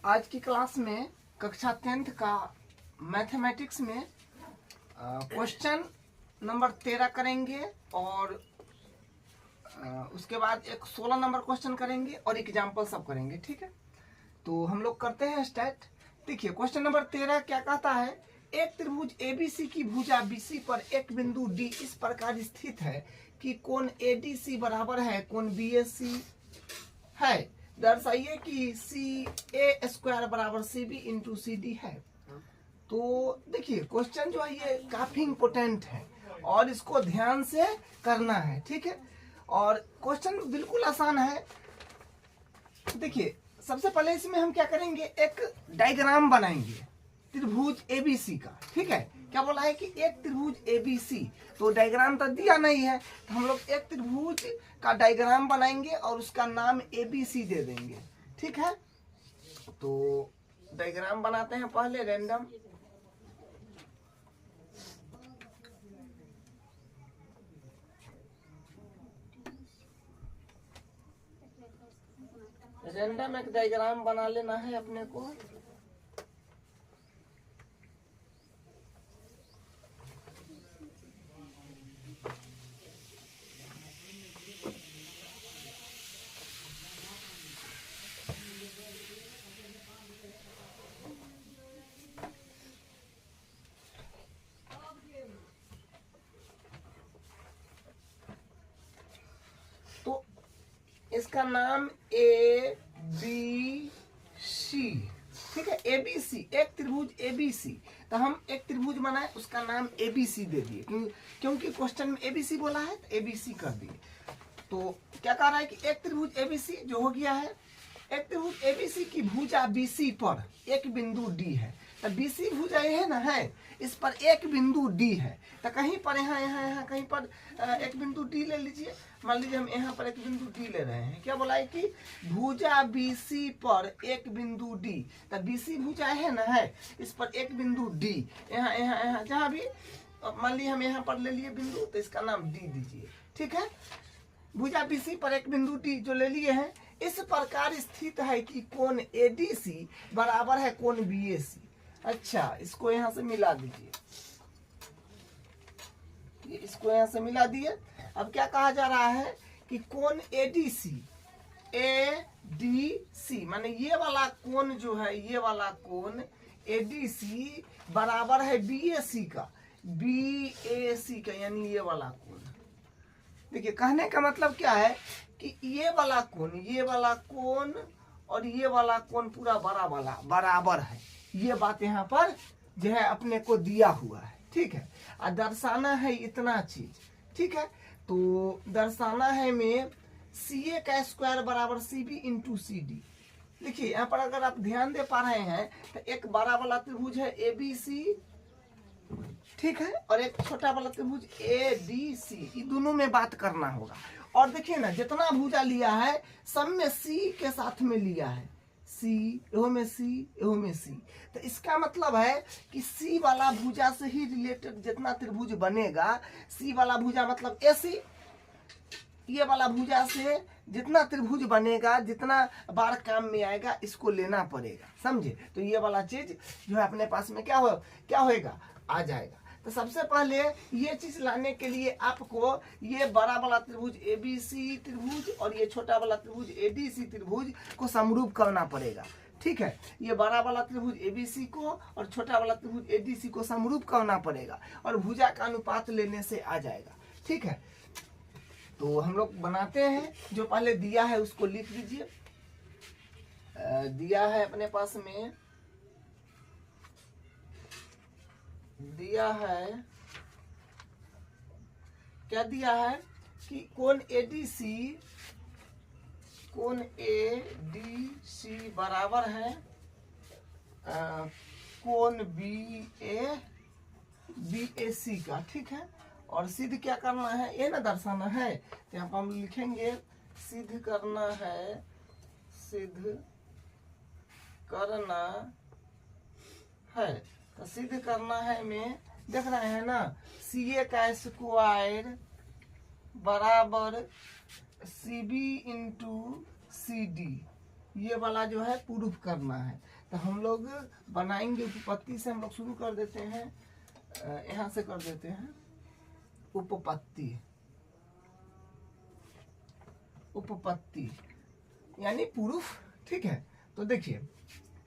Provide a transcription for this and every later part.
आज की क्लास में कक्षा 10th का मैथमेटिक्स में क्वेश्चन नंबर 13 करेंगे और उसके बाद एक 16 नंबर क्वेश्चन करेंगे और एग्जाम्पल सब करेंगे। ठीक है, तो हम लोग करते हैं स्टार्ट। देखिए क्वेश्चन नंबर 13 क्या कहता है, एक त्रिभुज एबीसी की भुजा बीसी पर एक बिंदु डी इस प्रकार स्थित है कि कोण एडीसी बराबर है कोण बीएसी है। दर्शाइए कि सी ए स्क्वायर बराबर C B into C D है। तो देखिए क्वेश्चन जो है ये काफी इंपोर्टेंट है और इसको ध्यान से करना है। ठीक है, और क्वेश्चन बिल्कुल आसान है। देखिए सबसे पहले इसमें हम क्या करेंगे, एक डायग्राम बनाएंगे त्रिभुज एबीसी का। ठीक है, क्या बोला है कि एक त्रिभुज एबीसी, तो डायग्राम तो दिया नहीं है, तो हम लोग एक त्रिभुज का डायग्राम बनाएंगे और उसका नाम एबीसी दे देंगे। ठीक है, तो डायग्राम बनाते हैं पहले रैंडम। रैंडम एक डायग्राम बना लेना है अपने को। तो इसका नाम ए बी सी, ठीक है, एबीसी, एक त्रिभुज एबीसी। तो हम एक त्रिभुज बनाए उसका नाम एबीसी दे दिए, क्योंकि क्वेश्चन में एबीसी बोला है तो एबीसी कर दिए। तो क्या कह रहा है कि एक त्रिभुज एबीसी जो हो गया है, एक त्रिभुज एबीसी की भुजा बीसी पर एक बिंदु डी है। तो बीसी भुजा ये है ना, है, इस पर एक बिंदु डी है। तो कहीं पर यहाँ यहाँ यहाँ कहीं पर एक बिंदु डी ले लीजिए। मान लीजिए हम यहाँ पर एक बिंदु डी ले रहे हैं। क्या बोला है कि भुजा बीसी पर एक बिंदु डी। तो बीसी भुजा है ना, है, इस पर एक बिंदु डी, यहाँ यहाँ यहाँ जहाँ भी मान लीजिए हम यहाँ पर ले लिए बिंदु, तो इसका नाम डी दीजिए। ठीक है, भुजा बीसी पर एक बिंदु डी जो ले लिए हैं इस प्रकार स्थित है कि कोण एडीसी बराबर है कोण बीएसी। अच्छा, इसको यहाँ से मिला दीजिए, ये इसको यहाँ से मिला दिए। अब क्या कहा जा रहा है कि कोण एडीसी, एडीसी माने ये वाला कोण जो है, ये वाला कोण एडीसी बराबर है बीएसी का, बीएसी का, यानी ये वाला कोण। देखिए कहने का मतलब क्या है कि ये वाला कोण, ये वाला कोण और ये वाला कोण पूरा बराबर है। ये बात यहाँ पर जो है अपने को दिया हुआ है। ठीक है, और दर्शाना है इतना चीज। ठीक है, तो दर्शाना है में सी ए का स्क्वायर बराबर C B into C D. देखिए यहाँ पर अगर आप ध्यान दे पा रहे हैं तो एक बड़ा वाला त्रिभुज है ए बी सी, ठीक है, और एक छोटा वाला त्रिभुज ए डी सी, ये दोनों में बात करना होगा। और देखिए ना जितना भुजा लिया है सब में सी के साथ में लिया है, सी एहो में सी एहो में सी। तो इसका मतलब है कि सी वाला भुजा से ही रिलेटेड जितना त्रिभुज बनेगा, सी वाला भुजा मतलब ए सी, ये वाला भुजा से जितना त्रिभुज बनेगा, जितना बार काम में आएगा, इसको लेना पड़ेगा। समझे? तो ये वाला चीज जो है अपने पास में क्या होएगा, आ जाएगा। तो सबसे पहले ये चीज लाने के लिए आपको ये बड़ा वाला त्रिभुज एबीसी त्रिभुज और ये छोटा वाला त्रिभुज एडीसी त्रिभुज को समरूप करना पड़ेगा। ठीक है, ये बड़ा वाला त्रिभुज एबीसी को और छोटा वाला त्रिभुज एडीसी को समरूप करना पड़ेगा और भुजा का अनुपात लेने से आ जाएगा। ठीक है, तो हम लोग बनाते हैं। जो पहले दिया है उसको लिख दीजिए। दिया है अपने पास में, दिया है, क्या दिया है कि कोण एडीसी, कोण एडीसी बराबर है कोण बीएसी का। ठीक है, और सिद्ध क्या करना है, ये ना दर्शाना है। तो यहाँ पर हम लिखेंगे सिद्ध करना है, सिद्ध करना है। तो सिद्ध करना है में देख रहे हैं ना, सी ए का स्क्वायर बराबर C B into C D. ये वाला जो है प्रूफ करना है। तो हम लोग बनाएंगे उपपत्ति से, हम लोग शुरू कर देते हैं, यहाँ से कर देते हैं उपपत्ति। उपपत्ति यानी प्रूफ, ठीक है। तो देखिए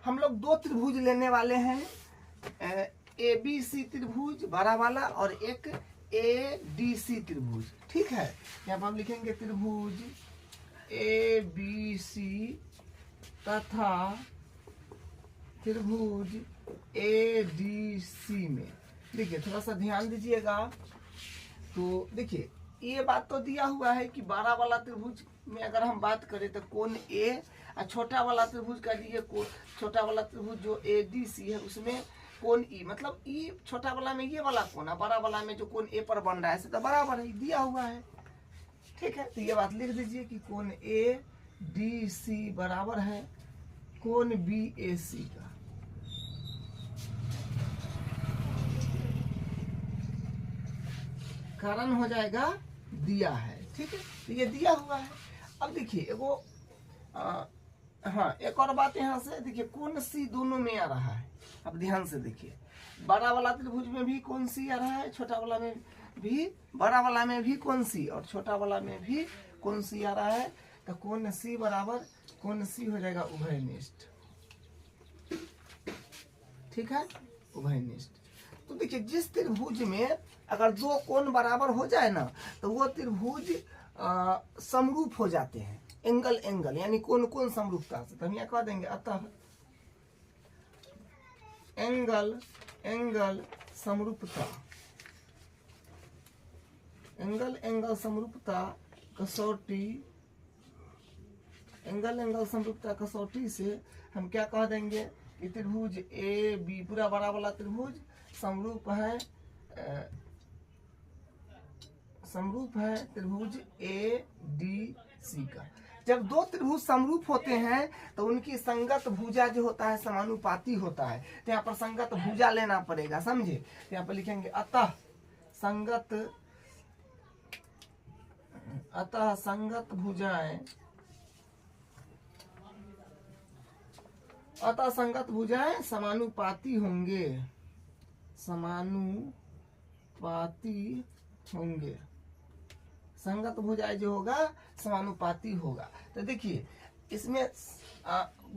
हम लोग दो त्रिभुज लेने वाले हैं, ABC त्रिभुज बड़ा वाला और एक ADC त्रिभुज, ठीक है। यहाँ पर हम लिखेंगे त्रिभुज ABC तथा त्रिभुज ADC में। देखिए थोड़ा सा ध्यान दीजिएगा। तो देखिए ये बात तो दिया हुआ है कि बड़ा वाला त्रिभुज में अगर हम बात करें तो कोण A, और छोटा वाला त्रिभुज का लिए छोटा वाला त्रिभुज जो ADC है उसमें कोण E, मतलब E छोटा वाला में ये वाला कोण, बड़ा वाला में जो कोण A पर बन रहा है तो बराबर है, दिया हुआ है, ठीक है। तो ये बात लिख दीजिए कि कोण ADC बराबर है कोण BAC का। कारण हो जाएगा दिया है, ठीक है। तो ये दिया हुआ है। अब देखिए वो हाँ एक और बात यहाँ से देखिए, कोण C दोनों में आ रहा है। अब ध्यान से देखिए, बड़ा वाला त्रिभुज में भी कोण C आ रहा है, छोटा वाला में भी, बड़ा वाला में भी कोण C और छोटा वाला में भी कोण C आ रहा है। तो कोण C बराबर कोण C हो जाएगा उभयनिष्ठ, ठीक है, उभयनिष्ठ। तो देखिए जिस त्रिभुज में अगर दो कोण बराबर हो जाए ना तो वो त्रिभुज समरूप हो जाते हैं, एंगल एंगल यानी कोण कोण समरूपता से। तो हम यहाँ कह देंगे अतः एंगल एंगल समरूपता, एंगल एंगल समरूपता कसौटी, एंगल एंगल समरूपता कसौटी से हम क्या कह देंगे कि त्रिभुज AB पूरा बड़ा वाला त्रिभुज समरूप है, समरूप है त्रिभुज ADC का। जब दो त्रिभुज समरूप होते हैं तो उनकी संगत भुजा जो होता है समानुपाती होता है। तो यहाँ पर संगत भुजा लेना पड़ेगा, समझे। तो यहाँ पर लिखेंगे अतः संगत, अतः संगत भुजाएं, अतः संगत भुजाएं समानुपाती होंगे, समानुपाती होंगे। संगत भुजाएं जो होगा समानुपाती होगा। तो देखिए इसमें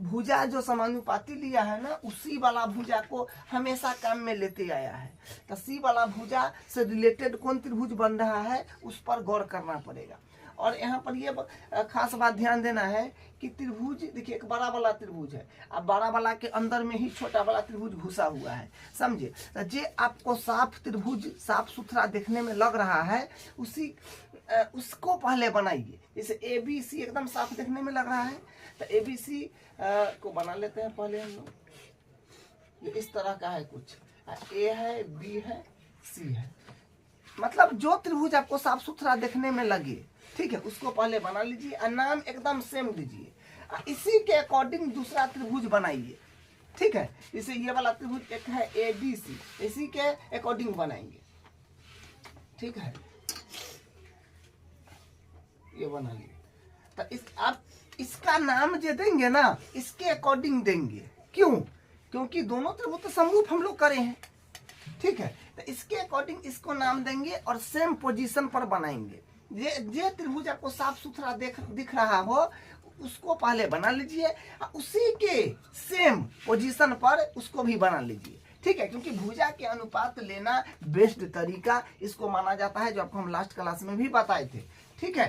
भुजा जो समानुपाती लिया है ना, उसी वाला भुजा को हमेशा काम में लेते आया है। तो C वाला भुजा से रिलेटेड कौन त्रिभुज बन रहा है उस पर गौर करना पड़ेगा। और यहाँ पर ये खास बात ध्यान देना है कि त्रिभुज देखिए एक बड़ा वाला त्रिभुज है, अब बड़ा वाला के अंदर में ही छोटा वाला त्रिभुज घुसा हुआ है, समझे। तो जे आपको साफ त्रिभुज साफ सुथरा देखने में लग रहा है उसको पहले बनाइए। जैसे ABC एकदम साफ देखने में लग रहा है तो ABC को बना लेते हैं पहले हम लोग। ये इस तरह का है कुछ, A है, B है, C है, मतलब जो त्रिभुज आपको साफ सुथरा देखने में लगे, ठीक है, उसको पहले बना लीजिए और नाम एकदम सेम दीजिए। इसी के अकॉर्डिंग दूसरा त्रिभुज बनाइए, ठीक है। जैसे ये वाला त्रिभुज एक है ADC, इसी के अकॉर्डिंग बनाएंगे, ठीक है। ये बना लिए। तो आप इसका नाम जो देंगे ना इसके अकॉर्डिंग देंगे, क्यों? क्योंकि दोनों त्रिभुज तो समरूप हम लोग करे हैं, ठीक है। तो इसके अकॉर्डिंग इसको नाम देंगे और सेम पोजीशन पर बनाएंगे। ये त्रिभुज आपको साफ सुथरा दिख रहा हो उसको पहले बना लीजिए, उसी के सेम पोजीशन पर उसको भी बना लीजिए, ठीक है। क्योंकि भुजा के अनुपात लेना बेस्ट तरीका इसको माना जाता है, जो आपको हम लास्ट क्लास में भी बताए थे, ठीक है।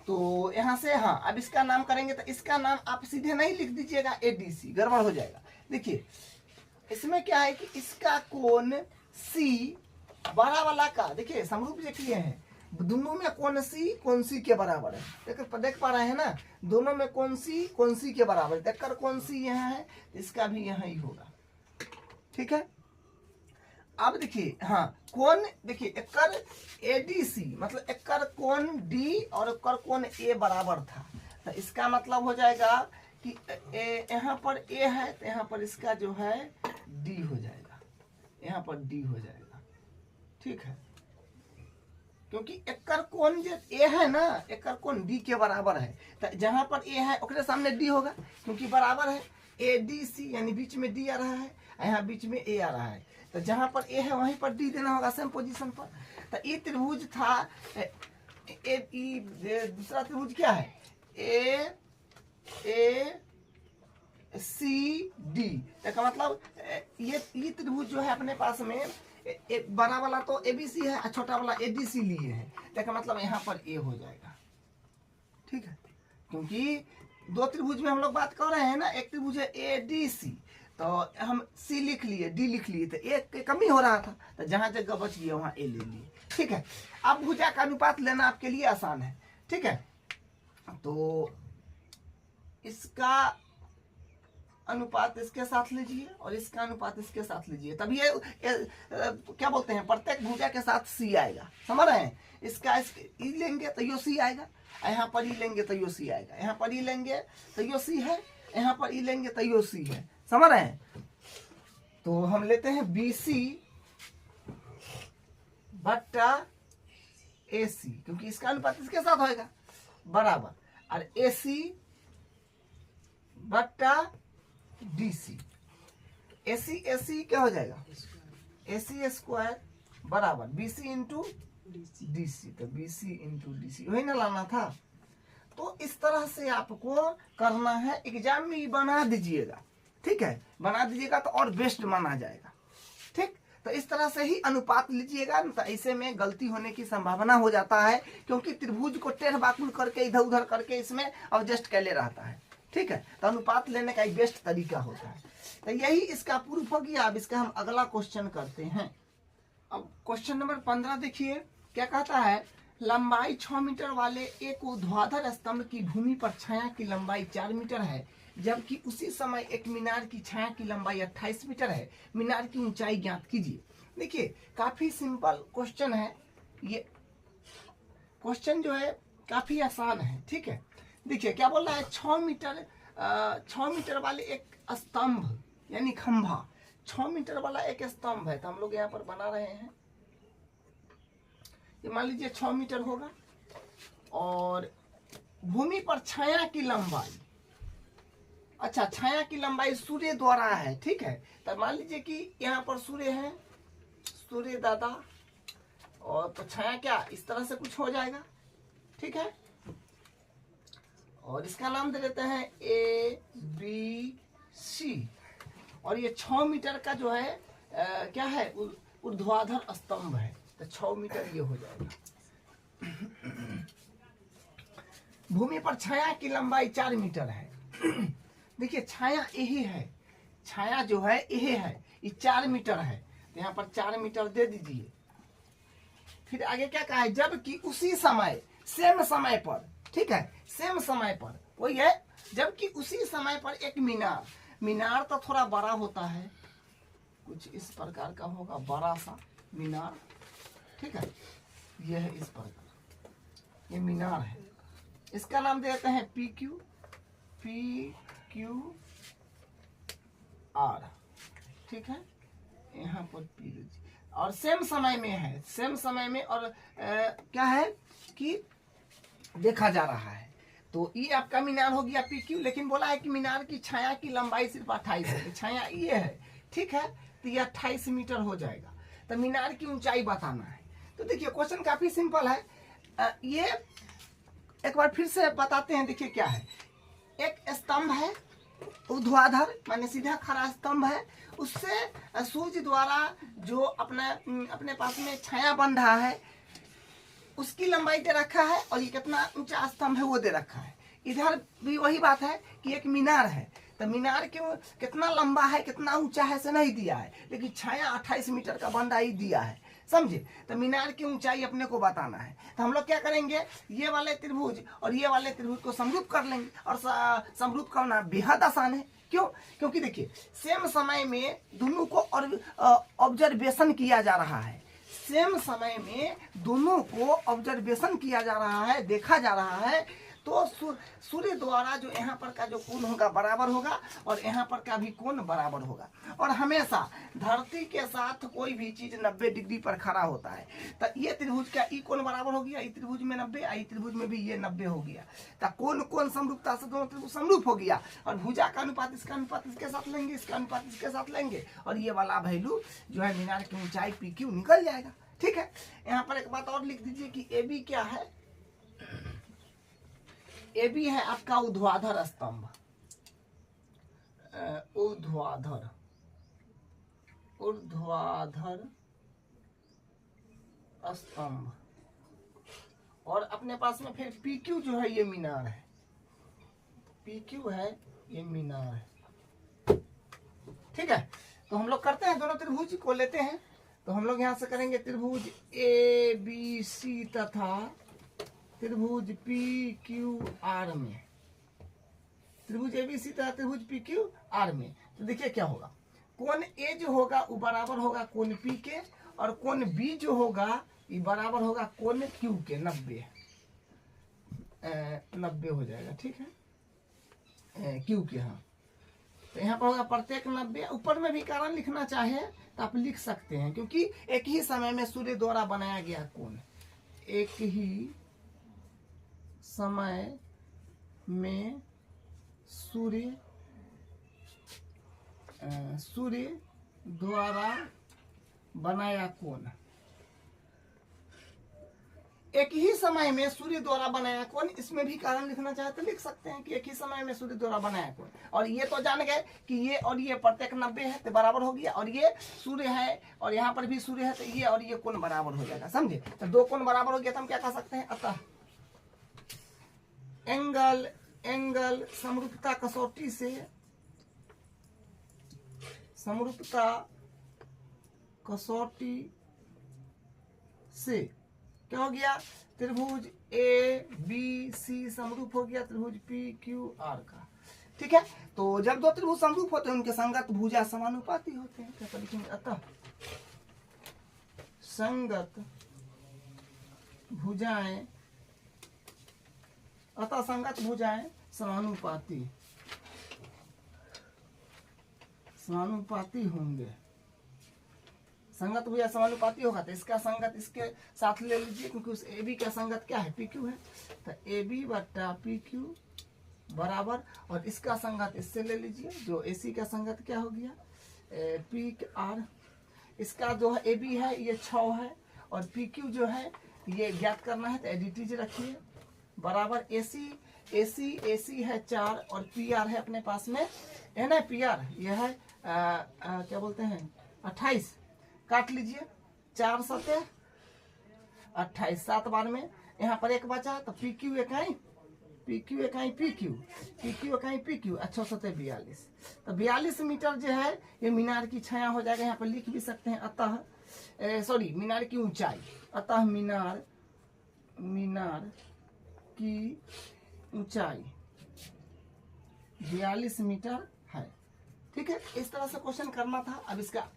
तो यहाँ से हाँ अब इसका नाम करेंगे तो इसका नाम आप सीधे नहीं लिख दीजिएगा ADC, गड़बड़ हो जाएगा। देखिए इसमें क्या है कि इसका कोण C बड़ा वाला का, देखिए समरूप जो किए हैं दोनों में कोण C के बराबर है। देख पा रहे हैं ना, दोनों में कोण C के बराबर है। देखकर कोण C यहाँ है, इसका भी यहाँ ही होगा, ठीक है। अब देखिए हाँ कोण देखिए एकर ADC मतलब एकर कोण D और एकर कोण A बराबर था। तो इसका मतलब हो जाएगा कि यहाँ पर A है तो यहाँ पर इसका जो है D हो जाएगा, यहाँ पर D हो जाएगा, ठीक है। क्योंकि एकर कोण जो ए है ना, एकर कोण डी के बराबर है, तो जहां पर ए है ओकरे सामने डी होगा, क्योंकि बराबर है ए डी सी, यानी बीच में डी आ रहा है, यहाँ बीच में ए आ रहा है, तो जहां पर ए है वहीं पर डी देना होगा सेम पोजीशन पर। तो ये त्रिभुज था दूसरा त्रिभुज क्या है, ए सी डी, तो मतलब ये त्रिभुज जो है अपने पास में बड़ा वाला तो एबीसी है, छोटा वाला एडीसी लिए है, तो मतलब यहाँ पर ए हो जाएगा। ठीक है, क्योंकि दो त्रिभुज में हम लोग बात कर रहे हैं ना, एक त्रिभुज है एडीसी, तो हम सी लिख लिए, डी लिख लिए, तो एक की कमी हो रहा था, तो जहां जगह बच गया वहां ए ले लिए। ठीक है, अब भुजा का अनुपात लेना आपके लिए आसान है। ठीक है, तो इसका अनुपात इसके साथ लीजिए और इसका अनुपात इसके साथ लीजिए, तब ये क्या बोलते हैं, प्रत्येक भुजा के साथ सी आएगा। समझ रहे हैं, इसका ई लेंगे तो यो सी आएगा, यहाँ पर ई लेंगे तो यो सी आएगा, यहाँ पर ई लेंगे तो यो सी है, यहाँ पर ई लेंगे तो यो सी है। समझ रहे हैं, तो हम लेते हैं बी सी बट्टा ए सी, क्योंकि इसका अनुपात इसके साथ होएगा बराबर, और ए सी बट्टा डी सी, ए सी क्या हो जाएगा, ए सी स्क्वायर बराबर B C into D C, तो B C into D C वही ना लाना था। तो इस तरह से आपको करना है, एग्जाम में बना दीजिएगा। ठीक है, बना दीजिएगा तो और बेस्ट माना जाएगा। ठीक, तो इस तरह से ही अनुपात लीजिएगा, तो ऐसे में गलती होने की संभावना हो जाता है, क्योंकि त्रिभुज को टेढ़ बाकुल करके इधर उधर करके इसमें एडजस्ट कर ले रहता है। ठीक है, तो अनुपात लेने का एक बेस्ट तरीका होता है। तो यही इसका प्रूफ हो गया। अब इसका हम अगला क्वेश्चन करते हैं। अब क्वेश्चन नंबर 15 देखिए, क्या कहता है, लंबाई 6 मीटर वाले एक ऊर्ध्वाधर स्तंभ की भूमि पर छाया की लंबाई 4 मीटर है, जबकि उसी समय एक मीनार की छाया की लंबाई 28 मीटर है। मीनार की ऊंचाई ज्ञात कीजिए। देखिए, काफी सिंपल क्वेश्चन है, ये क्वेश्चन जो है काफी आसान है। ठीक है, देखिए क्या बोल रहा है, 6 मीटर वाले एक स्तंभ यानी खंभा, 6 मीटर वाला एक स्तंभ है, तो हम लोग यहाँ पर बना रहे हैं। ये मान लीजिए 6 मीटर होगा, और भूमि पर छाया की लंबाई, अच्छा छाया की लंबाई सूर्य द्वारा है। ठीक है, तो मान लीजिए कि यहाँ पर सूर्य है, सूर्य दादा, और तो छाया क्या इस तरह से कुछ हो जाएगा। ठीक है, और इसका नाम दे देते हैं ए बी सी, और ये 6 मीटर का जो है क्या है, ऊर्ध्वाधर स्तंभ है, तो 6 मीटर ये हो जाएगा। भूमि पर छाया की लंबाई 4 मीटर है। देखिए छाया यही है, छाया जो है यही है, ये 4 मीटर है, तो यहाँ पर 4 मीटर दे दीजिए। फिर आगे क्या कहा है, जबकि उसी समय सेम समय पर, ठीक है सेम समय पर वही है, जबकि उसी समय पर एक मीनार, मीनार तो थोड़ा बड़ा होता है, कुछ इस प्रकार का होगा, बड़ा सा मीनार। ठीक है, ये है इस प्रकार, ये मीनार है, इसका नाम देते हैं पी क्यू आर। ठीक है, यहाँ पर पी लीजिए, और सेम समय में है, सेम समय में, और क्या है कि देखा जा रहा है, तो ये आपका मीनार हो गया पी क्यू, लेकिन बोला है कि मीनार की छाया की लंबाई सिर्फ 28 है, छाया ये है। ठीक है, तो ये 28 मीटर हो जाएगा, तो मीनार की ऊंचाई बताना है। तो देखिए क्वेश्चन काफी सिंपल है, ये एक बार फिर से बताते हैं। देखिए क्या है, एक स्तंभ है ऊर्ध्वाधर माने सीधा खड़ा स्तंभ है, उससे सूर्य द्वारा जो अपने पास में छाया बन रहा है उसकी लंबाई दे रखा है, और ये कितना ऊंचा स्तंभ है वो दे रखा है। इधर भी वही बात है कि एक मीनार है, तो मीनार के कितना लंबा है कितना ऊंचा है से नहीं दिया है, लेकिन छाया 28 मीटर का बन रहा ही दिया है, समझे। तो मीनार की ऊंचाई अपने को बताना है, तो हम लोग क्या करेंगे, ये वाले त्रिभुज और ये वाले त्रिभुज को समरूप कर लेंगे, और समरूप करना बेहद आसान है। क्यों? क्योंकि देखिए सेम समय में दोनों को ऑब्जर्वेशन किया जा रहा है, सेम समय में दोनों को ऑब्जर्वेशन किया जा रहा है, देखा जा रहा है, तो सूर्य द्वारा जो यहाँ पर का जो कोण होगा बराबर होगा और यहाँ पर का भी कोण बराबर होगा। और हमेशा धरती के साथ कोई भी चीज 90 डिग्री पर खड़ा होता है। तो ये त्रिभुज का ई कोण बराबर हो गया, ई त्रिभुज में 90, ई त्रिभुज में भी ये 90 हो गया। तो कोण समरूपता से दोनों त्रिभुज समरूप हो गया। और भुजा का अनुपात इसका अनुपात इसके साथ लेंगे, इसका अनुपात इसके साथ लेंगे, और ये वाला वैल्यू जो है मीनार की ऊंचाई PQ निकल जाएगा। ठीक है, यहाँ पर एक बात और लिख दीजिए कि AB क्या है। AB है आपका ऊर्ध्वाधर स्तंभ, ऊर्ध्वाधर स्तंभ। और अपने पास में फिर PQ जो है ये मीनार है, PQ है ये मीनार है। ठीक है, तो हम लोग करते हैं, दोनों त्रिभुज को लेते हैं। तो हम लोग यहां से करेंगे त्रिभुज ABC तथा त्रिभुज PQR में, त्रिभुज ABC तथा त्रिभुज PQR में। तो देखिए क्या होगा, कोण A जो होगा वो बराबर होगा कोण P के, और कोण B जो होगा ये बराबर होगा कोण Q के। 90 हो जाएगा। ठीक है, Q के। हाँ, तो यहाँ पर होगा प्रत्येक 90। ऊपर में भी कारण लिखना चाहे तो आप लिख सकते हैं, क्योंकि एक ही समय में सूर्य द्वारा बनाया गया कोण, एक ही समय में सूर्य द्वारा बनाया कोण, एक ही समय में सूर्य द्वारा बनाया कोण। इसमें भी कारण लिखना चाहे तो लिख सकते हैं कि एक ही समय में सूर्य द्वारा बनाया कोण। और ये तो जान गए कि ये और ये प्रत्येक 90 है तो बराबर हो गया, और ये सूर्य है और यहाँ पर भी सूर्य है, तो ये और ये कोण बराबर हो जाएगा। समझे, तो दो कोण बराबर हो गया तो हम क्या कह सकते हैं, अतः एंगल समरूपता कसौटी से, समरूपता कसौटी से क्या हो गया, त्रिभुज ABC समरूप हो गया त्रिभुज PQR का। ठीक है, तो जब दो त्रिभुज समरूप होते हैं उनके संगत भुजा समानुपाती होते हैं। क्या लिखेंगे, अतः संगत भुजाएं, अतः संगत भुजाएं समानुपाती होंगे। संगत भुजा समानुपाती होगा तो इसका संगत इसके साथ ले लीजिए, क्योंकि उस AB का संगत क्या है, PQ है। तो AB बटा PQ बराबर, और इसका संगत इससे ले लीजिए, जो AC का संगत क्या हो गया, PR। इसका जो है AB है ये 6 है, और PQ जो है ये ज्ञात करना है तो एडिटीज रखिए, बराबर AC है 4 और PR है अपने पास में है ना, PR यह है क्या बोलते हैं 28, काट लीजिए 4 सते 28, 7 बार में यहाँ पर एक बचा तो PQ इकाई PQ, अच्छा सते 42। तो 42 मीटर जो है ये मीनार की छाया हो जाएगा। यहाँ पर लिख भी सकते हैं अतः मीनार की ऊंचाई, अतः मीनार की ऊंचाई 42 मीटर है। ठीक है, इस तरह से क्वेश्चन करना था। अब इसका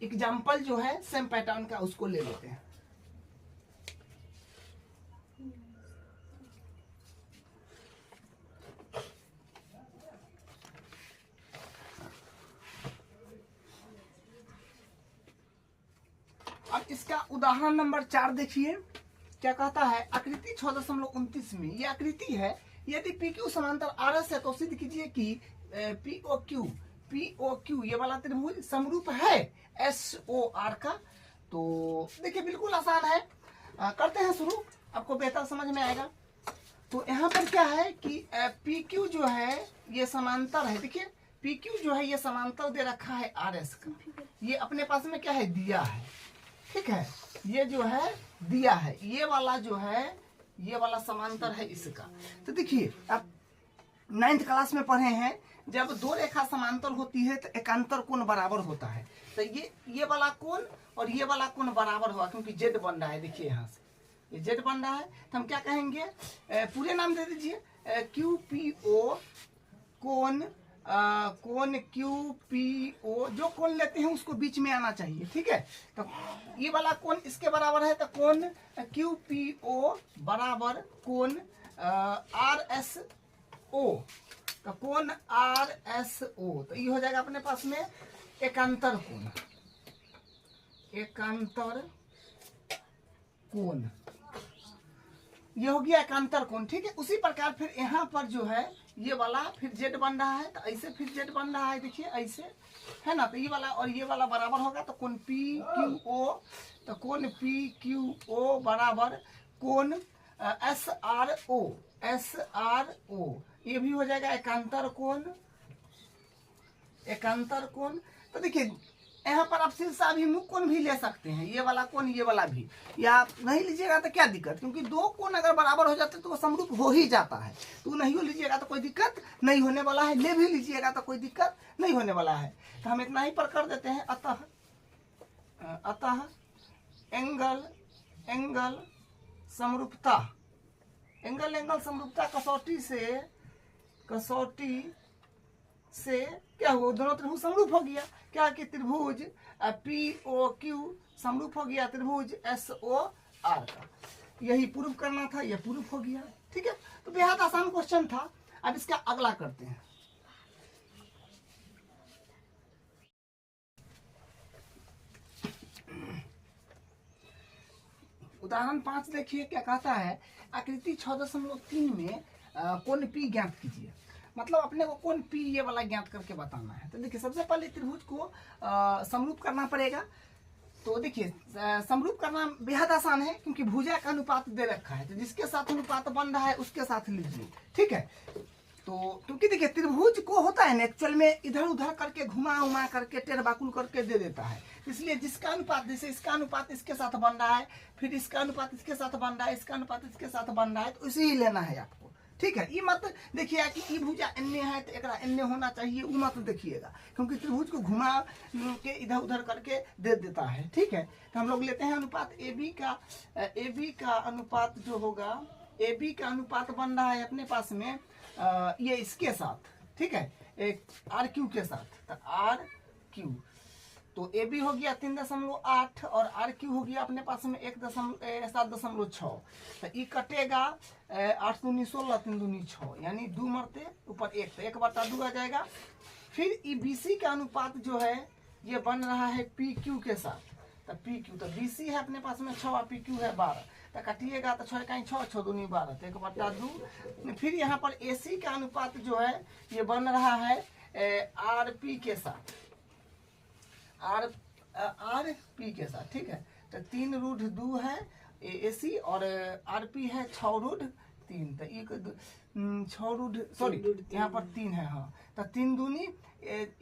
एग्जाम्पल जो है सेम पैटर्न का उसको ले लेते हैं। अब इसका उदाहरण नंबर 4 देखिए क्या कहता है। आकृति 6.29 में ये आकृति है, यदि PQ समांतर RS है तो सिद्ध कीजिए कि POQ ये वाला त्रिभुज समरूप है SOR का। तो देखिए बिल्कुल आसान है, करते हैं शुरू, आपको बेहतर समझ में आएगा। तो यहाँ पर क्या है कि PQ जो है ये समांतर है। देखिए PQ जो है ये समांतर दे रखा है RS का, ये अपने पास में क्या है दिया है। ठीक है, ये जो है दिया है, ये वाला जो है ये वाला समांतर है इसका। तो देखिए आप 9th क्लास में पढ़े हैं, जब दो रेखा समांतर होती है तो एकांतर कोण बराबर होता है। तो ये वाला कोण और ये वाला कोण बराबर होगा, क्योंकि Z बन रहा है। देखिए यहाँ से ये Z बन रहा है, तो हम क्या कहेंगे, पूरे नाम दे दीजिए QPO कोण QPO। जो कोण लेते हैं उसको बीच में आना चाहिए। ठीक है, तो ये वाला कोण इसके बराबर है, तो कोण QPO बराबर कोण RSO, तो कोण RSO, तो ये हो जाएगा अपने पास में एकांतर कोण, एकांतर कोण, ये हो गया एकांतर कोण। ठीक है, उसी प्रकार फिर यहाँ पर जो है ये वाला फिर जेड बन रहा है, तो ऐसे फिर जेड बन रहा है, देखिए ऐसे है ना, तो ये वाला और ये वाला बराबर होगा, तो कोण PQO, तो कोण PQO बराबर कोण SRO, SRO, ये भी हो जाएगा एकांतर कोण, एकांतर कोण। तो देखिए यहाँ पर आप शीर्षाभिमुख कोण भी ले सकते हैं, ये वाला कोण ये वाला भी, या आप नहीं लीजिएगा तो क्या दिक्कत, क्योंकि दो कोण अगर बराबर हो जाते तो वो समरूप हो ही जाता है। तो नहीं हो लीजिएगा तो कोई दिक्कत नहीं होने वाला है, ले भी लीजिएगा तो कोई दिक्कत नहीं होने वाला है। तो हम इतना ही पर कर देते हैं। अतः एंगल एंगल समरूपता, एंगल समरूपता कसौटी से क्या हुआ, दोनों त्रिभुज समरूप हो गया। क्या कि त्रिभुज POQ समरूप हो गया त्रिभुज SOR का, यही प्रूफ करना था, यह प्रूफ हो गया। ठीक है, तो बेहद आसान क्वेश्चन था। अब इसका अगला करते हैं। उदाहरण 5 देखिए क्या कहता है, आकृति 6.3 में कोण P ज्ञात कीजिए। मतलब अपने को कोण P ये वाला ज्ञात करके बताना है। तो देखिए सबसे पहले त्रिभुज को समरूप करना पड़ेगा। तो देखिए समरूप करना बेहद आसान है, क्योंकि भुजा का अनुपात दे रखा है, तो जिसके साथ अनुपात बन रहा है उसके साथ लीजिए। ठीक है, तो क्योंकि देखिए त्रिभुज को होता है ना एक्चुअल में इधर उधर करके घुमा उमा करके टेढ़ बाकुल करके दे देता है, इसलिए जिसका अनुपात, जैसे इसका अनुपात इसके साथ बन रहा है, फिर इसका अनुपात इसके साथ बन रहा है, इसका अनुपात इसके साथ बन रहा है, तो इसे ही लेना है आपको। ठीक है, ये मत देखिए कि ई भुजा एन्ने है तो एकरा एन्ने होना चाहिए, वो मत देखिएगा, क्योंकि त्रिभुज को घुमा के इधर उधर करके दे देता है। ठीक है, तो हम लोग लेते हैं अनुपात AB का अनुपात जो होगा, AB का अनुपात बन रहा है अपने पास में ये इसके साथ। ठीक है, एक RQ के साथ, तो RQ, तो AB हो गया 3.8 और RQ हो गया अपने पास में 7.6। तो ये कटेगा 8 दूनी 16 3 दूनी 6, यानी 2 मरते ऊपर 1, तो 1/2 आ जाएगा। फिर ये BC का अनुपात जो है ये बन रहा है PQ के साथ, तो PQ, तो BC है अपने पास में 6 और PQ है 12, तो काटिएगा तो 6 कहीं 6 6 दूनी 12, तो 1/2। फिर यहाँ पर AC का अनुपात जो है ये बन रहा है RP के साथ, RP के साथ। ठीक है, तो 3√2 है AC और RP है 6√3, तो 6 यहाँ पर 3 है, हाँ, तो 3 दूनी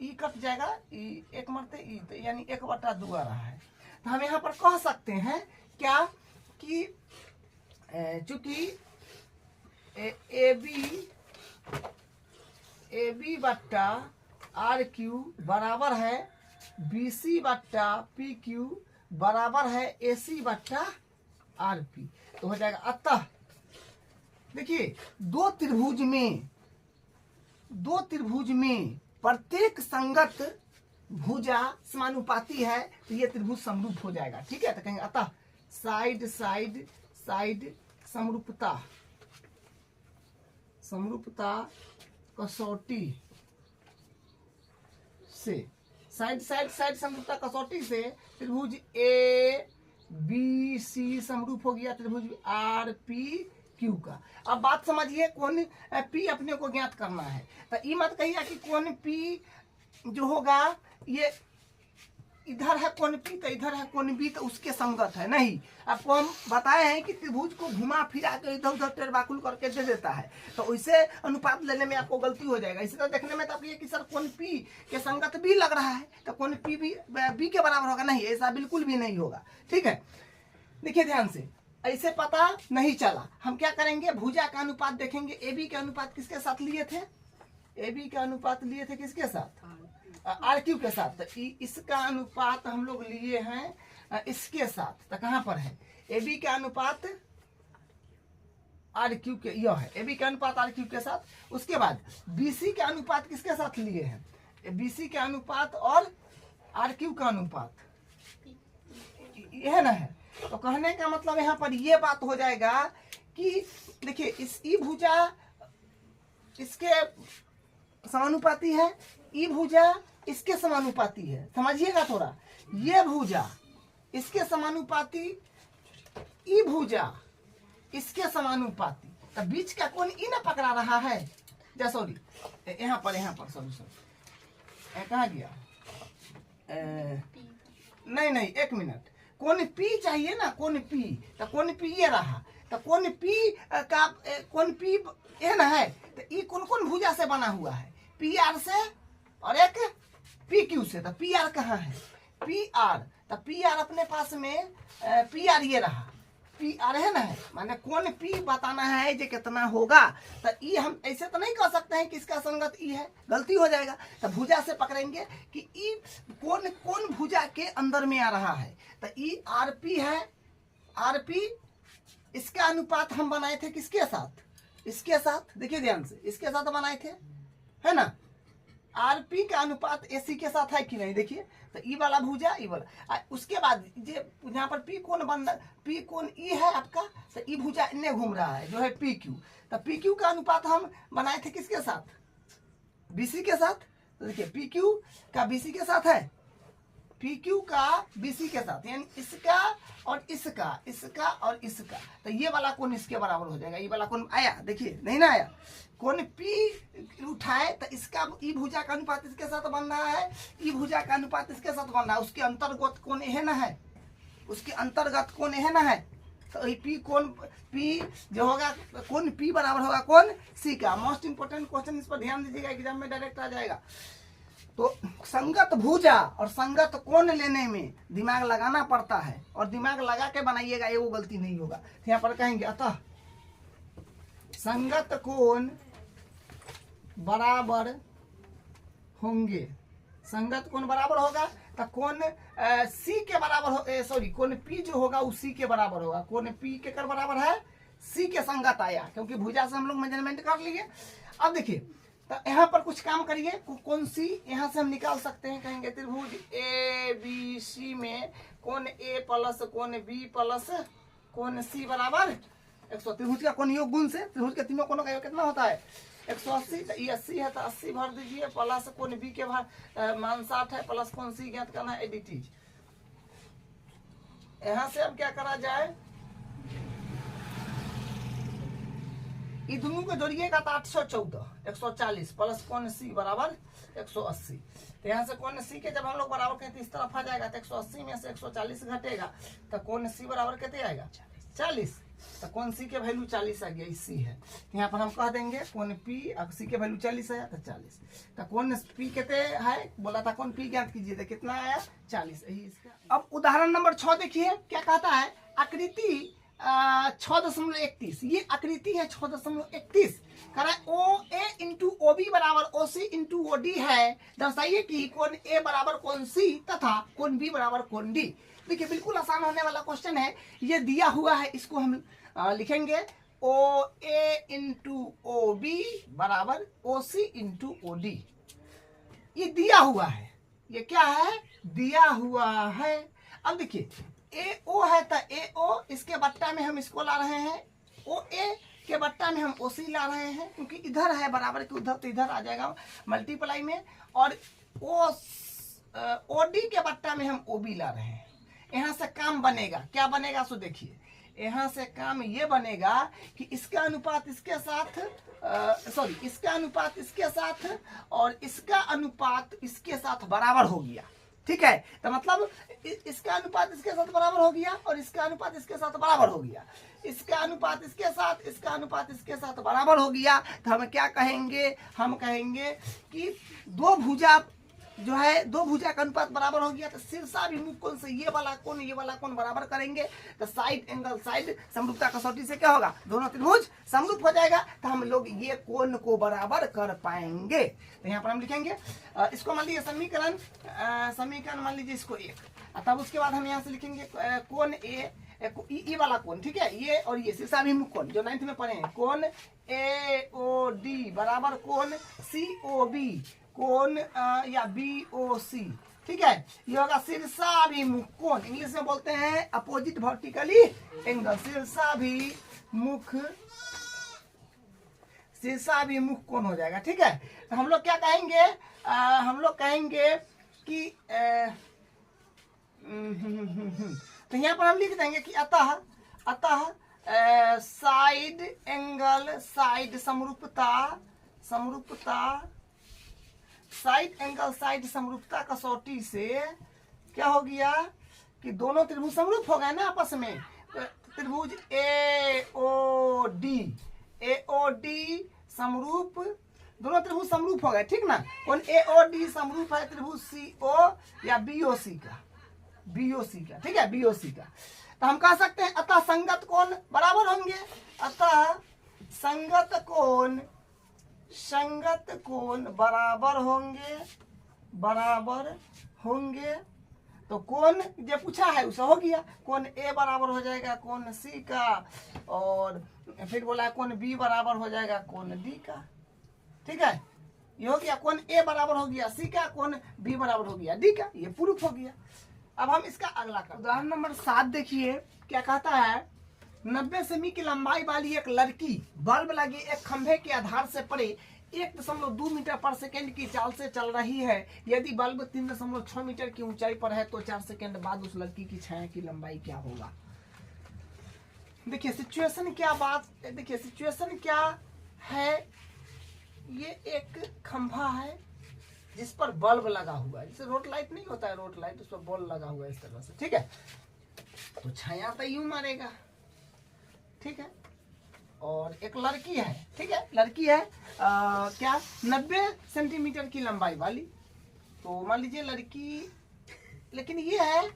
ई कट जाएगा, एक मरते ई, तो यानी 1/2 आ रहा है। तो हम यहाँ पर कह सकते हैं क्या कि चूंकि AB बट्टा RQ बराबर है BC बट्टा PQ बराबर है AC बट्टा RP, तो हो जाएगा। अतः देखिए दो त्रिभुज में प्रत्येक संगत भुजा समानुपाती है, तो ये त्रिभुज समरूप हो जाएगा। ठीक है, तो कहेंगे अतः साइड समरूपता कसौटी से, साइड समरूपता कसौटी से त्रिभुज ABC समरूप हो गया त्रिभुज RPQ का। अब बात समझिए, कोण P अपने को ज्ञात करना है, तो ये मत कहिए कि कोण P जो होगा ये इधर है कोण P तो इधर है कोण B तो उसके संगत है, नहीं। आपको हम बताए हैं कि त्रिभुज को घुमा फिरा के इधर उधर टेढ़ बाकुल करके दे देता है, तो उससे अनुपात लेने में आपको गलती हो जाएगा। इसी तरह देखने में तो आप ये कि सर कोण P के संगत B लग रहा है, तो कोण P भी B के बराबर होगा, नहीं, ऐसा बिल्कुल भी नहीं होगा। ठीक है, देखिए ध्यान से, ऐसे पता नहीं चला, हम क्या करेंगे, भुजा का अनुपात देखेंगे। AB का अनुपात किसके साथ लिए थे, AB का अनुपात लिए थे किसके साथ, RQ के साथ, तो इसका अनुपात हम लोग लिए हैं इसके साथ, तो कहां पर है AB का अनुपात RQ के, यह है AB का अनुपात RQ के साथ। उसके बाद BC का अनुपात किसके साथ लिए हैं, BC का अनुपात और RQ का अनुपात, यह ना है। तो कहने का मतलब यहाँ पर ये बात हो जाएगा कि देखिए इस ई भुजा इसके समानुपाती है, ई भुजा इसके समानुपाती है, समझिएगा थोड़ा। ये भुजा इसके समानुपाती, ई भुजा इसके समानुपाती, तो बीच का कोण ई ना पकड़ा रहा है। या सॉरी यहाँ पर सॉरी कहाँ गया, नहीं एक मिनट, कोण पी चाहिए ना, कोण पी, तो कोण पी ये रहा, तो कोण पी का कोण पी ये ना है, तो ई कौन कौन भुजा से बना हुआ है, पी आर से और एक पी क्यू से। तो पी आर कहाँ है, पी आर, तो पी आर अपने पास में पी आर ये रहा, पी आर है ना, है माने कौन पी बताना है जो कितना होगा। तो ई हम ऐसे तो नहीं कह सकते हैं कि इसका संगत ई है, गलती हो जाएगा। तो भुजा से पकड़ेंगे कि ई कौन कौन भुजा के अंदर में आ रहा है। तो ई आर पी है, आर पी इसका अनुपात हम बनाए थे किसके साथ, इसके साथ, देखिए ध्यान से, इसके साथ बनाए थे, है ना। आरपी का अनुपात एसी के साथ है कि नहीं, देखिए। तो ई वाला भुजा, ई वाला, उसके बाद ये यहाँ पर पी कोण बन, पी कोण ई है आपका, तो ई भुजा इन्हें घूम रहा है जो है पी क्यू। तो पी क्यू का अनुपात हम बनाए थे किसके साथ, बीसी के साथ। तो देखिए पी क्यू का बीसी के साथ है, पी क्यू का बीसी के साथ, यानी इसका और इसका, इसका और इसका। तो ये वाला कोण इसके बराबर हो जाएगा। ये वाला कोण आया, देखिए नहीं ना आया, कोण पी उठाए तो इसका ई भुजा का अनुपात इसके साथ बन रहा है, ई भुजा का अनुपात इसके साथ बन रहा है, उसके अंतर्गत कोण यह ना है, उसके अंतर्गत कोण यह ना है। तो पी कोण पी जो होगा, कोण पी बराबर होगा कोण सी का। मोस्ट इंपोर्टेंट क्वेश्चन, इस पर ध्यान दीजिएगा, एग्जाम में डायरेक्ट आ जाएगा। तो संगत भुजा और संगत कोण लेने में दिमाग लगाना पड़ता है, और दिमाग लगा के बनाइएगा, ये वो गलती नहीं होगा। यहाँ पर कहेंगे अतः संगत कोण बराबर होंगे, संगत कोण बराबर होगा। तो कोण सी के बराबर हो, सॉरी कोण पी जो होगा वो सी के बराबर होगा। कोण पी के कर बराबर है सी के संगत आया, क्योंकि भुजा से हम लोग मेजरमेंट कर लिए। अब देखिए, तो यहाँ पर कुछ काम करिए, कौन सी यहाँ से हम निकाल सकते हैं। कहेंगे त्रिभुज ए बी सी में कोण ए प्लस कोण बी प्लस कोण सी बराबर 100। त्रिभुज का कोण योग गुण से त्रिभुज के तीनों कोणों का योग कितना होता है 180। तो ये 80 है, तो 80 भर दीजिए, प्लस कोण बी के मान 60 है, प्लस कोण सी ज्ञात करना है, एडिटीज। यहाँ से अब क्या करा जाए, ये दोनों को जोड़िएगा तो 814, 140 प्लस कोण सी बराबर 180। तो यहाँ से कोण सी के जब हम लोग बराबर कहते इस तरफ आ जाएगा, तो 180 में से 140 घटेगा, तो कोण सी बराबर कितने आएगा 40। तो कोण सी के वैल्यू 40 आ गया, सी है। तो यहाँ पर हम कह देंगे कोण पी, सी के वैल्यू 40 है तो 40। तो कोण पी कितने है, बोला था कोण पी ज्ञात कीजिए, तो कितना आया 40, यही इसका। अब उदाहरण नंबर 6 देखिए क्या कहता है, आकृति 6.31, ये आकृति है 6.31, करा ओ ए इंटू ओ बी बराबर ओ सी इंटू ओ डी है। दर्शाइए कि कोण ए बराबर कोण सी तथा कोण बी बराबर कोण डी। देखिए बिल्कुल आसान होने वाला क्वेश्चन है, ये दिया हुआ है, इसको हम लिखेंगे ओ ए इंटू ओ बी बराबर ओ सी इंटू ओ डी। ये दिया हुआ है, ये क्या है, दिया हुआ है। अब देखिए ए ओ है, तो ए ओ इसके बट्टा में हम इसको ला रहे हैं, ओ ए के बट्टा में हम ओ सी ला रहे हैं, क्योंकि इधर है बराबर के उधर, तो इधर आ जाएगा मल्टीप्लाई में। और ओ डी के बट्टा में हम ओ बी ला रहे हैं। यहाँ से काम बनेगा, क्या बनेगा सो देखिए, यहाँ से काम ये बनेगा कि इसका अनुपात इसके साथ, सॉरी इसका अनुपात इसके साथ और इसका अनुपात इसके साथ बराबर हो गया, ठीक है। तो मतलब इसका अनुपात इसके साथ बराबर हो गया और इसका अनुपात इसके साथ बराबर हो गया, इसका अनुपात इसके साथ, इसका अनुपात इसके साथ बराबर हो गया। तो हम क्या कहेंगे, हम कहेंगे कि दो भुजा जो है, दो भुजा का अनुपात बराबर हो गया। तो शीर्षाभिमुख कोण से ये वाला कोण ये वाला कोण बराबर करेंगे, तो साइड एंगल साइड समरूपता कसौटी से क्या होगा, दोनों त्रिभुज समरूप हो जाएगा। तो हम लोग ये कोण को बराबर कर पाएंगे। तो यहाँ पर हम लिखेंगे इसको, मान लीजिए समीकरण मान लीजिए इसको 1, तब उसके बाद हम यहाँ से लिखेंगे कोण ए वाला कोण, ठीक है, ये और ये शीर्षाभिमुख कोण जो 9th में पढ़े हैं, कोण ए ओ डी बराबर कोण सी ओ बी, कोण या बी ओ सी, ठीक है। ये होगा शीर्षाभिमुख कोण, इंग्लिश में बोलते हैं अपोजिट वर्टिकली एंगल, शीर्षाभिमुख मुख शीर्षा भी मुख कोण हो जाएगा। ठीक है, तो हम लोग क्या कहेंगे, हम लोग कहेंगे कि तो यहाँ पर हम लिख देंगे कि अतः अतः साइड एंगल साइड समरूपता समरूपता साइड एंगल साइड समरूपता कसौटी से क्या हो गया कि दोनों त्रिभुज समरूप हो गए ना आपस में। त्रिभुज AOD समरूप, दोनों त्रिभुज समरूप हो गए। ठीक ना, कौन AOD समरूप है त्रिभुज CO या BOC का, BOC का। ठीक है, BOC का। तो हम कह सकते हैं अतः संगत कोण बराबर होंगे, अतः संगत कोण बराबर होंगे। तो कोण जो पूछा है उसे हो गया, कोण A बराबर हो जाएगा कोण C का, और फिर बोला कोण B बराबर हो जाएगा कोण D का। ठीक है, ये हो गया कोण A बराबर हो गया C का, कोण B बराबर हो गया D का, ये प्रूफ हो गया। अब हम इसका अगला कर उदाहरण नंबर 7 देखिए क्या कहता है। 90 सेमी की लंबाई वाली एक लड़की बल्ब लगे एक खंभे के आधार से परे 1.2 मीटर पर सेकेंड की चाल से चल रही है। यदि बल्ब 3.6 मीटर की ऊंचाई पर है तो 4 सेकेंड बाद उस लड़की की छाया की लंबाई क्या होगा। देखिए सिचुएशन क्या है, ये एक खंभा है जिस पर बल्ब लगा हुआ है, जैसे रोड लाइट नहीं होता है, रोड लाइट उस पर बल्ब लगा हुआ है इस तरह से। ठीक है, तो छाया तो यूं मारेगा। ठीक है, और एक लड़की है। ठीक है, लड़की है क्या 90 सेंटीमीटर की लंबाई वाली। तो मान लीजिए लड़की, लेकिन ये है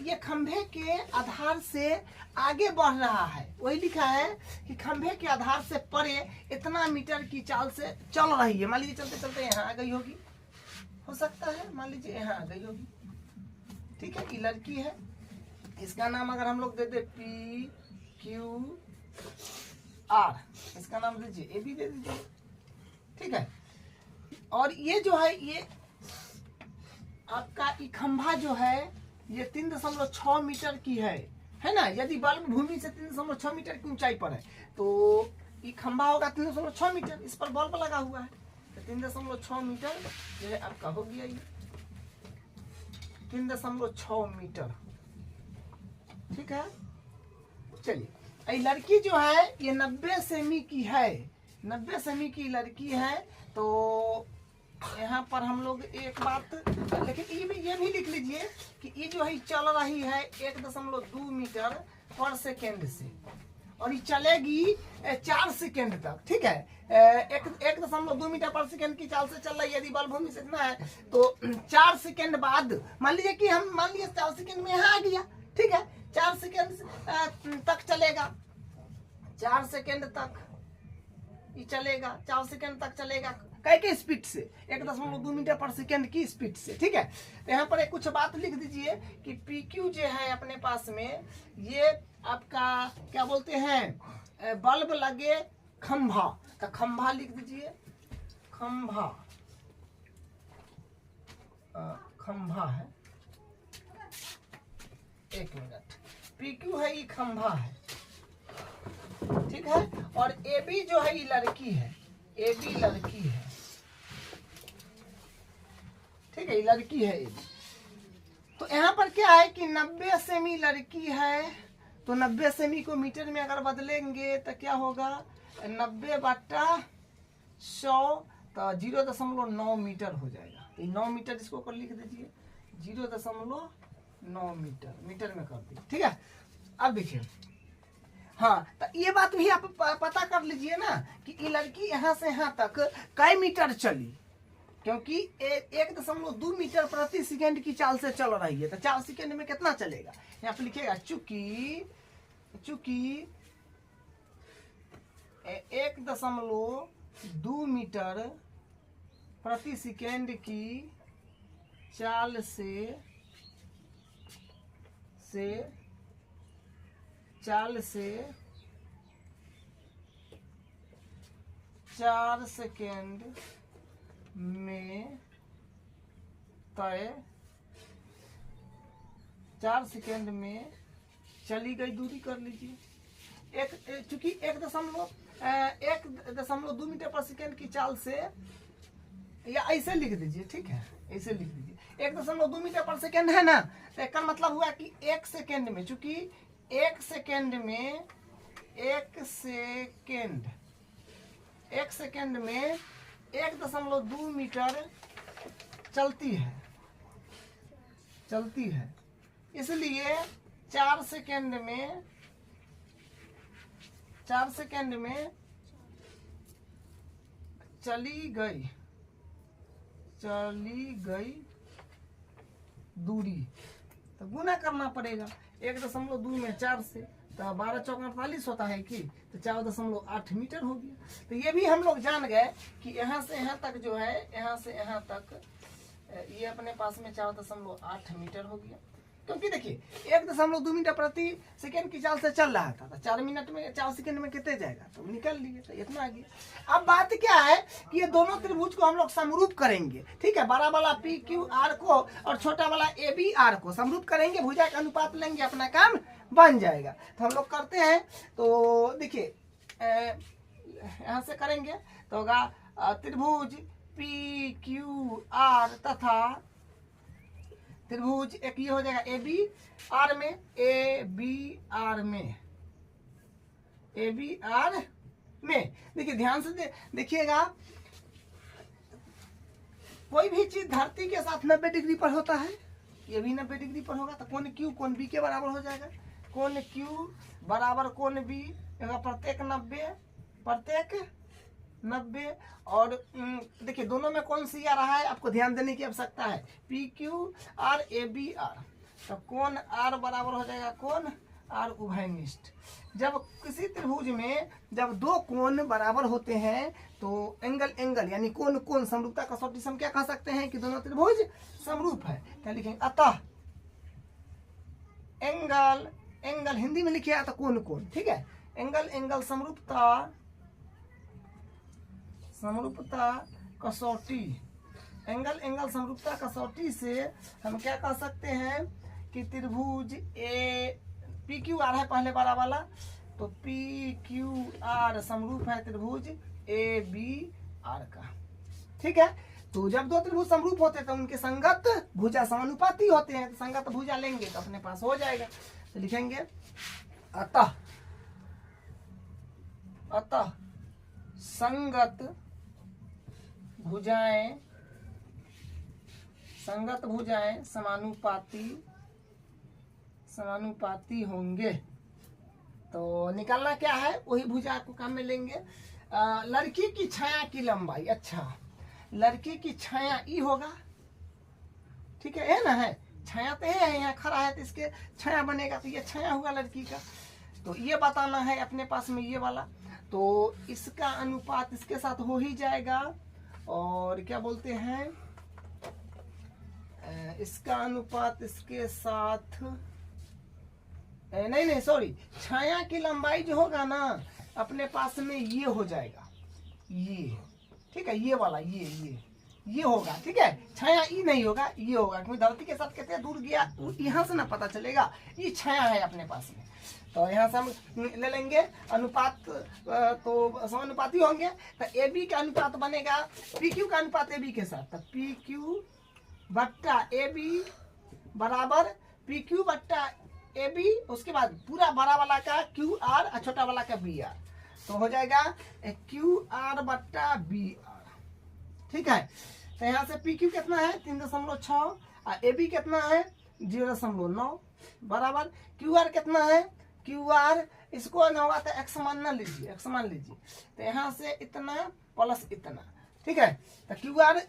ये खंभे के आधार से आगे बढ़ रहा है, वही लिखा है कि खंभे के आधार से परे इतना मीटर की चाल से चल रही है। मान लीजिए चलते चलते यहाँ आ गई होगी, हो सकता है मान लीजिए यहाँ आ गई होगी। ठीक है, ये लड़की है, इसका नाम अगर हम लोग दे दे PQR, इसका नाम दीजिए AB दे दीजिए। ठीक है, और ये जो है ये आपका ये खंभा जो है ये 3.6 मीटर की है ना। यदि बल्ब भूमि से 3.6 मीटर की ऊंचाई पर है तो ये खंभा होगा 3.6 मीटर, इस पर बल्ब लगा हुआ है तो 3.6 मीटर जो है आपका हो गया ये 3.6 मीटर। ठीक है, चलिए ये लड़की जो है ये 90 सेमी की है, 90 सेमी की लड़की है। तो यहाँ पर हम लोग एक बात, लेकिन ये भी लिख लीजिए कि ये जो है चल रही है 1.2 मीटर पर सेकेंड से, और ये चलेगी 4 सेकेंड तक। ठीक है, 1.2 मीटर पर सेकेंड की चाल से चल रही है। यदि बल्ब भूमि से इतना है तो 4 सेकेंड बाद मान लीजिए कि हम 4 सेकेंड में यहाँ आ गया। ठीक है, 4 सेकेंड तक चलेगा, 4 सेकेंड तक ये चलेगा, 4 सेकेंड तक चलेगा के स्पीड से 1.2 मीटर पर सेकेंड की स्पीड से। ठीक है, तो यहाँ पर एक कुछ बात लिख दीजिए कि PQ जो है अपने पास में ये आपका क्या बोलते हैं, बल्ब लगे खंभा, तो खंभा लिख दीजिए, खंभा है, एक मिनट, PQ है ये खंभा है। ठीक है, और AB जो है ये लड़की है, AB लड़की है। ठीक है, ये लड़की है AB। तो यहाँ पर क्या है कि 90 सेमी लड़की है, तो 90 सेमी को मीटर में अगर बदलेंगे तो क्या होगा 90/100, तो 0.9 मीटर हो जाएगा। तो 9 मीटर इसको कर लिख दीजिए, 0.9 मीटर, मीटर में कर दीजिए। ठीक है, अब देखिए, हाँ तो ये बात भी आप पता कर लीजिए ना कि ये लड़की यहाँ से यहाँ तक कई मीटर चली, क्योंकि 1.2 मीटर प्रति सेकेंड की चाल से चल रही है। तो 4 सेकेंड में कितना चलेगा, यहाँ पे लिखेगा चूंकि 1.2 मीटर प्रति सेकेंड की चाल से 4 सेकेंड में तय 4 सेकेंड में चली गई दूरी कर लीजिए। चूंकि 1.2 मीटर पर सेकेंड की चाल से, या ऐसे लिख दीजिए, ठीक है, ऐसे लिख दीजिए 1.2 मीटर पर सेकेंड है ना, तो इसका मतलब हुआ कि 1 सेकेंड में, चूंकि 1 सेकेंड में 1.2 मीटर चलती है, इसलिए 4 सेकेंड में चली गई दूरी, तो गुना करना पड़ेगा 1.2 में 4 से, तो 12 चौक 48 होता है कि, तो 4.8 मीटर हो गया। तो ये भी हम लोग जान गए कि यहाँ से यहाँ तक जो है, यहाँ से यहाँ तक ये अपने पास में 4.8 मीटर हो गया। क्योंकि देखिए 1.2 मीटर प्रति सेकेंड की चाल से चल रहा था, तो 4 सेकेंड में कितने जाएगा, तो निकल लिए, तो इतना आ गया। अब बात क्या है कि ये दोनों त्रिभुज को हम लोग समरूप करेंगे, ठीक है, बड़ा वाला PQR को और छोटा वाला ABR को समरूप करेंगे, भुजा का अनुपात लेंगे, अपना काम बन जाएगा। तो हम लोग करते हैं, तो देखिए यहाँ से करेंगे तो होगा त्रिभुज PQR तथा त्रिभुज एक ये हो जाएगा ABR में। देखिए ध्यान से देखिएगा, कोई भी चीज धरती के साथ 90 डिग्री पर होता है, ये भी 90 डिग्री पर होगा, तो कोण Q कोण B के बराबर हो जाएगा। कोण Q बराबर कोण B, प्रत्येक 90। और देखिए दोनों में कौन सी आ रहा है, आपको ध्यान देने की आवश्यकता है, PQR ABR, तो कोण R बराबर हो जाएगा कोण R उभयनिष्ठ। जब किसी त्रिभुज में जब दो कोण बराबर होते हैं तो एंगल यानी कोण समरूपता कसौटी से हम क्या कह सकते हैं कि दोनों त्रिभुज समरूप है। क्या लिखेंगे, अतः एंगल हिंदी में लिखिए तो कोण, ठीक है, एंगल समरूपता कसौटी, एंगल समरूपता कसौटी से हम क्या कह सकते हैं कि त्रिभुज PQR है पहले बड़ा वाला, तो PQR समरूप है त्रिभुज ABR का, ठीक है। तो जब दो त्रिभुज समरूप होते हैं तो उनके संगत भुजा समानुपाती होते हैं, तो संगत भुजा लेंगे तो अपने पास हो जाएगा। तो लिखेंगे अतः संगत भुजाएं समानुपाती होंगे। तो निकालना क्या है, वही भुजा को काम में लेंगे। लड़की की छाया की लंबाई, अच्छा लड़की की छाया ई होगा, ठीक है ना, है छाया तो है, यहाँ खड़ा है तो इसके छाया बनेगा, तो ये छाया होगा लड़की का। तो ये बताना है अपने पास में ये वाला, तो इसका अनुपात इसके साथ हो ही जाएगा। और क्या बोलते हैं, इसका अनुपात इसके साथ नहीं सॉरी, छाया की लंबाई जो होगा ना अपने पास में ये हो जाएगा, ये ठीक है, ये वाला ये होगा, ठीक है, छाया ई नहीं होगा, ये होगा, क्योंकि धरती के साथ कितने दूर गया यहाँ से ना पता चलेगा, ये छाया है अपने पास में। तो यहाँ से हम ले लेंगे अनुपात, तो समानुपाती होंगे, तो AB का अनुपात बनेगा PQ का अनुपात AB के साथ, तो PQ बट्टा AB बराबर PQ बट्टा AB, उसके बाद पूरा बड़ा वाला का QR और छोटा वाला का BR, तो हो जाएगा QR बट्टा BR, ठीक है। तो यहाँ से PQ कितना है 3.6 और AB कितना है 0.9 बराबर QR कितना है, QR इसको ना होगा तो x मान लीजिए, तो यहाँ से इतना प्लस इतना, ठीक है। तो QR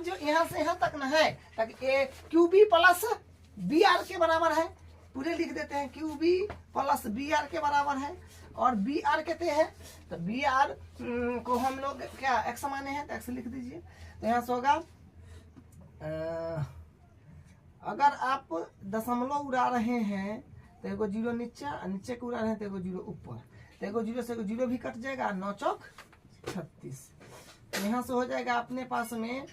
जो यहाँ से यहाँ तक ना है, QB प्लस BR के बराबर है, पूरे लिख देते हैं, QB प्लस BR के बराबर है। और BR कहते हैं, तो BR को हम लोग क्या x माने हैं, तो x लिख दीजिए। तो यहाँ से होगा अगर आप दशमलव उड़ा रहे हैं तो एगो 0 नीचे को उड़ा रहे हैं तो एगो 0 ऊपर, तो एगो 0 से एगो 0 भी कट जाएगा, 9 चौक 36। तो यहाँ से हो जाएगा अपने पास में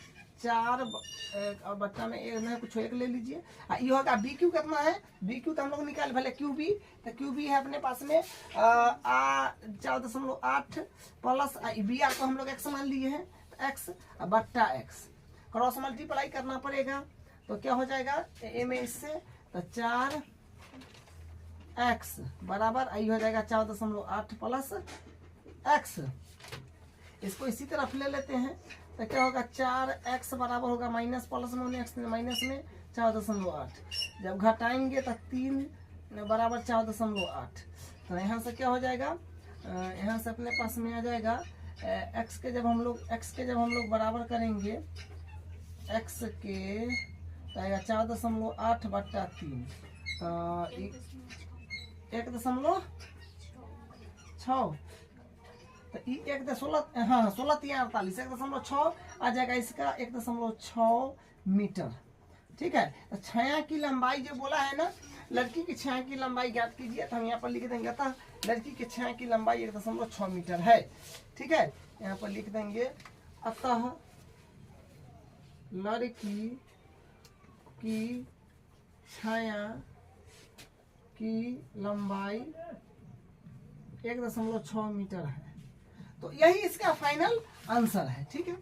और बट्टा में एक में कुछ एक ले लीजिए। ये होगा बी क्यू कितना है, बी क्यू तो हम लोग निकाल भले क्यू बी, तो क्यू बी है अपने पास में 4.8 प्लस बी आर को हम लोग एक्स मान लिए हैं, तो एक्स बट्टा एक्स क्रॉस मल्टीप्लाई करना पड़ेगा, तो क्या हो जाएगा ए में इससे, तो 4x बराबर आई हो जाएगा 4.8 प्लस एक्स। इसको इसी तरफ ले लेते हैं, तो क्या होगा 4x बराबर होगा माइनस प्लस में एक्स माइनस में 4.8, जब घटाएंगे तो 3 बराबर 4.8, तो यहाँ से क्या हो जाएगा, यहाँ से अपने पास में आ जाएगा x के जब हम लोग बराबर करेंगे x के, तो आएगा 4.8 बट्टा 3, तो 1.6, तो 1.16, हाँ 16 3 48, 1.6 आ जाएगा इसका 1.6 मीटर। ठीक है, तो छाया की लंबाई जो बोला है ना, लड़की की छाया की लंबाई ज्ञात कीजिए, तो हम यहाँ पर लिख देंगे अतः लड़की की छाया की लंबाई 1.6 मीटर है। ठीक है, यहाँ पर लिख देंगे अतः लड़की की छाया की लंबाई 1.6 मीटर है। तो यही इसका फाइनल आंसर है। ठीक है।